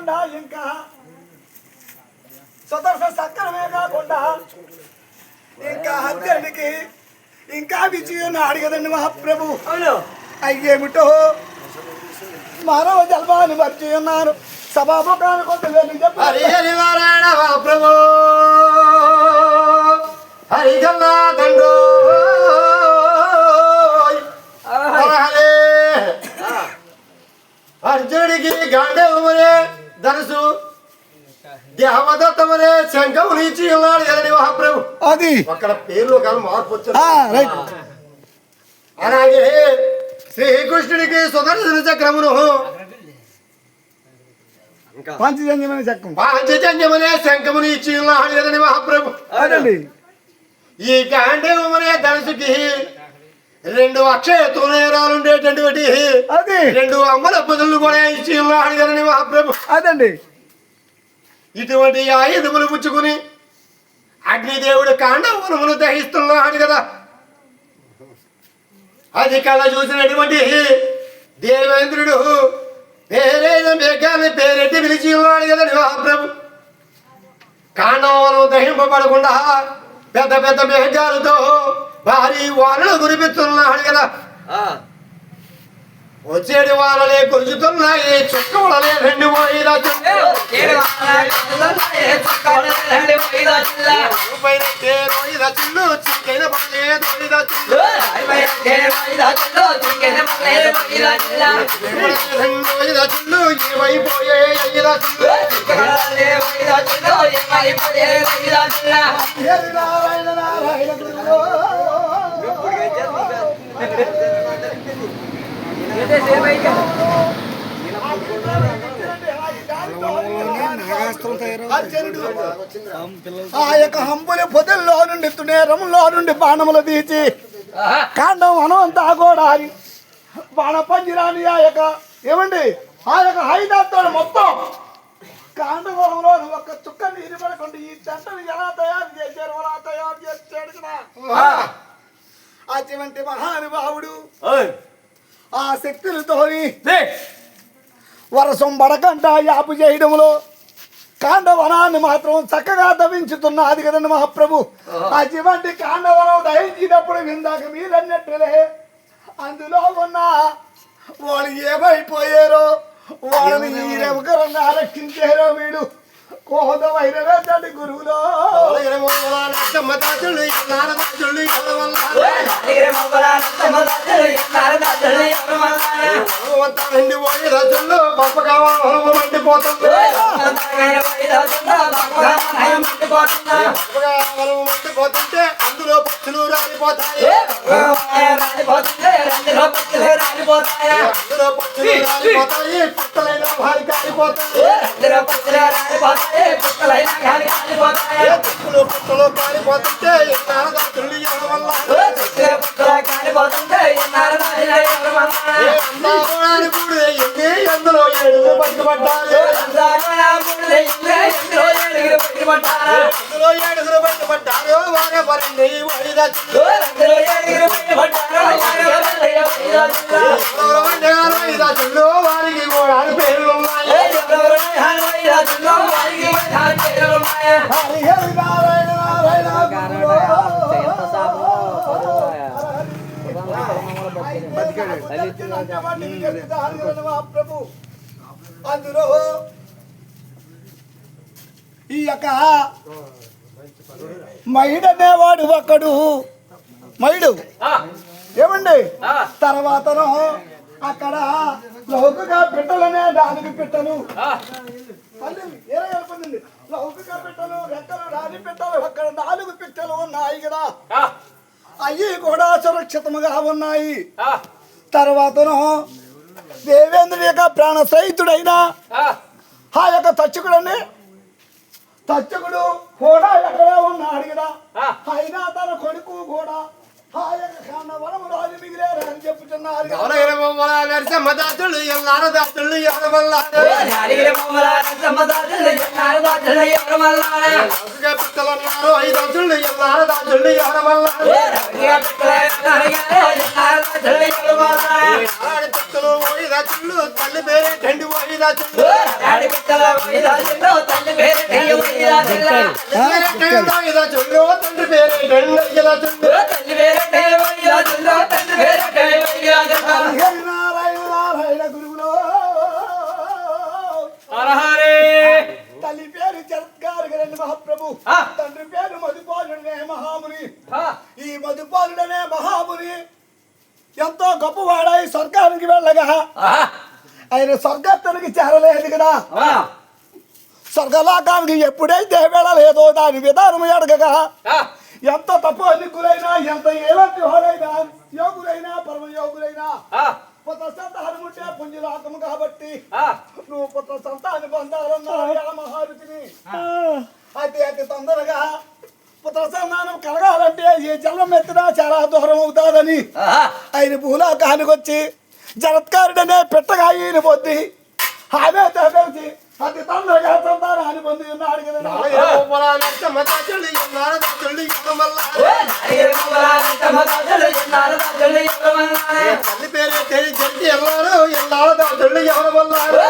కాకుండా ఇంకా సుదర్శన సక్కరమే కాకుండా ఇంకా హత్యకి ఇంకా విజయం అడిగదండి మహాప్రభు. అయ్యేమిటో మానవ జల్వాన్ని మర్చి ఉన్నారు. సభాముఖాన్ని కొంత వెళ్ళి చెప్పారు. ప్రభు హరిజల్లా దండో అర్జునుడికి గాంధేవమనే ధనుసు దేవదత్తమనే శంఖం నుంచి ఉన్నాడు కదండి మహాప్రభు. అది అక్కడ పేర్లో కానీ మార్పు వచ్చింది. అలాగే శ్రీకృష్ణుడికి సుదర్శన చక్రమును పాంచజన్యమనే శంఖముని ఇచ్చి ఉన్నాడు కదండి మహాప్రభు. ఈ గాంధేవమనే ధనుసుకి 2 అక్షయ తూనేరాలుండేటటువంటి 2 అమ్మల పొదులు కూడా ఇచ్చి ఉన్నాడు కదండి మహాప్రభు. అదండి ఇటువంటి ఆయుధములు పుచ్చుకుని అగ్నిదేవుడు కాండవనమును దహిస్తున్నాడు కదా. అది కళ్ళ చూసినటువంటి దేవేంద్రుడు పేరైన మేఘాన్ని పేరెట్టి పిలిచి ఉన్నాడు కదండి మహాప్రభు. కాండవనం దహింపబడకుండా పెద్ద పెద్ద మేఘాలతో భారీ వానలు కురిపిస్తున్నాడు కదా. వచ్చేటి వానలే కురుచుతున్నాయి, చుక్క వలలే 2 పోయిన చిల్లు చిక్కైన పడలేదు చిల్లు ఏమైపోయే ఆ యొక్క హంపుని పొదల్లో నుండి తునేరంలో నుండి బాణములు తీసి కాండం అనంతా కూడా బాణ పంజిరాని ఆ యొక్క ఏమండి ఆ యొక్క ఆయుధాలతో మొత్తం కాండవరంలో ఒక చుక్క నీరు పడకుండా ఈ చెంటను ఎలా తయారు చేశారు అలా తయారు చేశాడు కదా. అటువంటి మహానుభావుడు ఆ శక్తులతో వర్షం పడకంట యాపు చేయడంలో కాండవనాన్ని మాత్రం చక్కగా దవించుతున్నది కదండి మహాప్రభు. అటువంటి కాండవనం దహించినప్పుడు ఇందాక మీరన్నట్లే అందులో ఉన్న వాళ్ళు ఏమైపోయారో వాళ్ళని ఈ రకరంగా రక్షించారో వీడు కోహదమైనటువంటి గురువులో పోతుంటే అందులో పచ్చులు రాలిపోతాయి, అందులో పచ్చులు రాలిపోతాయి, పుట్టలైన భారీ కాలిపోతాయి, పుట్టలు కాలిపోతుంటే ఎన్నారదాచుల్లి ఎవరి వల్ల అందులో 7 పట్టుబడ్డారు, అందులో 7 పట్టుబడ్డారు. వారే పరండి వైదాచుల్లో వారికి కూడా పేర్లు ఉన్నాయి. అందులో ఈ యొక్క మైడనేవాడు ఒకడు మైడు ఏమండి తర్వాతను అక్కడ లౌకిక పిట్టలనే 4 పిట్టలు లౌకిక పిట్టలు రెక్కలు రాని పిట్టలు అక్కడ 4 పిట్టలు ఉన్నాయి కదా. అవి కూడా సురక్షితముగా ఉన్నాయి. తర్వాతను దేవేంద్రుడి యొక్క ప్రాణ సహితుడైన ఆ యొక్క తచ్చుకుడండి తచ్చుకుడు కూడా ఎక్కడే ఉన్నాడు కదా. అయినా తన కొడుకు కూడా ఆ యొక్క కాండవనము రాజు మిగిలేరని చెప్తున్నారు. నరసింహదాసులు ఎల్లారదాసులు పిట్టలన్నారు 5 దాసులు ఎల్లారదాసులు పిట్టలు 5 దాసులు తల్లి పేరే 2 వైదాచుండు తండ్రి పేరు నారాయణ గురువులో తల్లి పేరు జరత్కారు గరండి మహాప్రభు తండ్రి పేరు మధుపాలుడనే మహాముని ఈ మధుపాలుడనే మహాముని ఎంతో గొప్పవాడై స్వర్గానికి వెళ్ళగా ఆయన స్వర్గత్తునికి చేరలేదు కదా స్వర్గలోకానికి ఎప్పుడైతే వెళ్ళలేదో దాని విధానం అడగగా ఎంత తపోనికులైనా ఎంత ఎలాంటి వాడైనా యోగులైనా పరమయోగులైనా పుత్ర సంతానం ఉంటే పుంజులాకము కాబట్టి నువ్వు పుత్ర సంతానం పొందాలన్నా మహారుచిని అయితే అతి తొందరగా పుత్ర సంతానం కలగాలంటే ఏ జన్మం ఎత్తినా చాలా దూరం అవుతాదని ఆయన భూలోకానికి వచ్చి జరత్కారుడనే పెట్టగా ఈయన పొద్ది ఆమె తెలిసి అతి తొందరగా సంతానాన్ని పొంది ఉన్నాడు కదా తల్లి పేరు జడ్జి ఎల్లారో ఎల్లారో తల్లి ఎవరు వల్లారు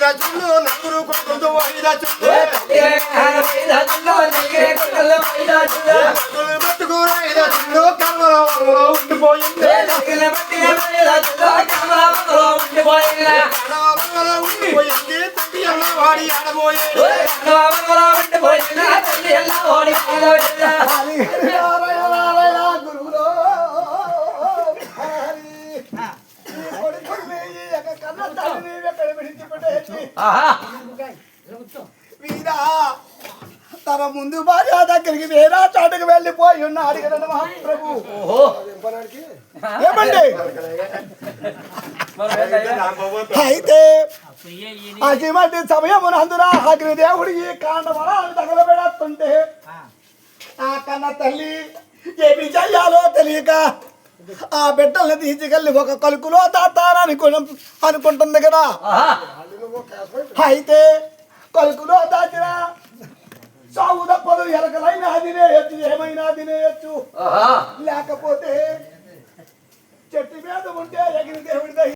రచులు నలుగురు కొడుకులతో వైదాచుండు పట్టుకుని వైదాచుండు కర్మలో ఉండిపోయింది ఉండిపోయింది తల్లి అన్న వాడి ఆడబోయేది గురువులో కన్న తల్లిని ఎక్కడ విడిచిపెట్టేసి వీరా తన ముందు భార్య దగ్గరికి వేరే చోటకి వెళ్ళిపోయి ఉన్నాడు కదా మహాప్రభు ఏమండి అయితే అటువంటి సమయమునందున అగ్నిదేవుడికి కాండవరాలు తగలబెడుతుంటే ఆ కన్న తల్లి ఏమి చెయ్యాలో తెలియక ఆ బిడ్డల్ని తీసుకెళ్ళి ఒక కలుకులో తాతానని అనుకుంటుంది కదా అయితే కలుకులో దాచిన సాగు తప్పదు ఎలకలైనా తినేయచ్చు ఏమైనా తినేయచ్చు లేకపోతే చెట్టు మీద ఉంటే ఎగిరి దేవుడి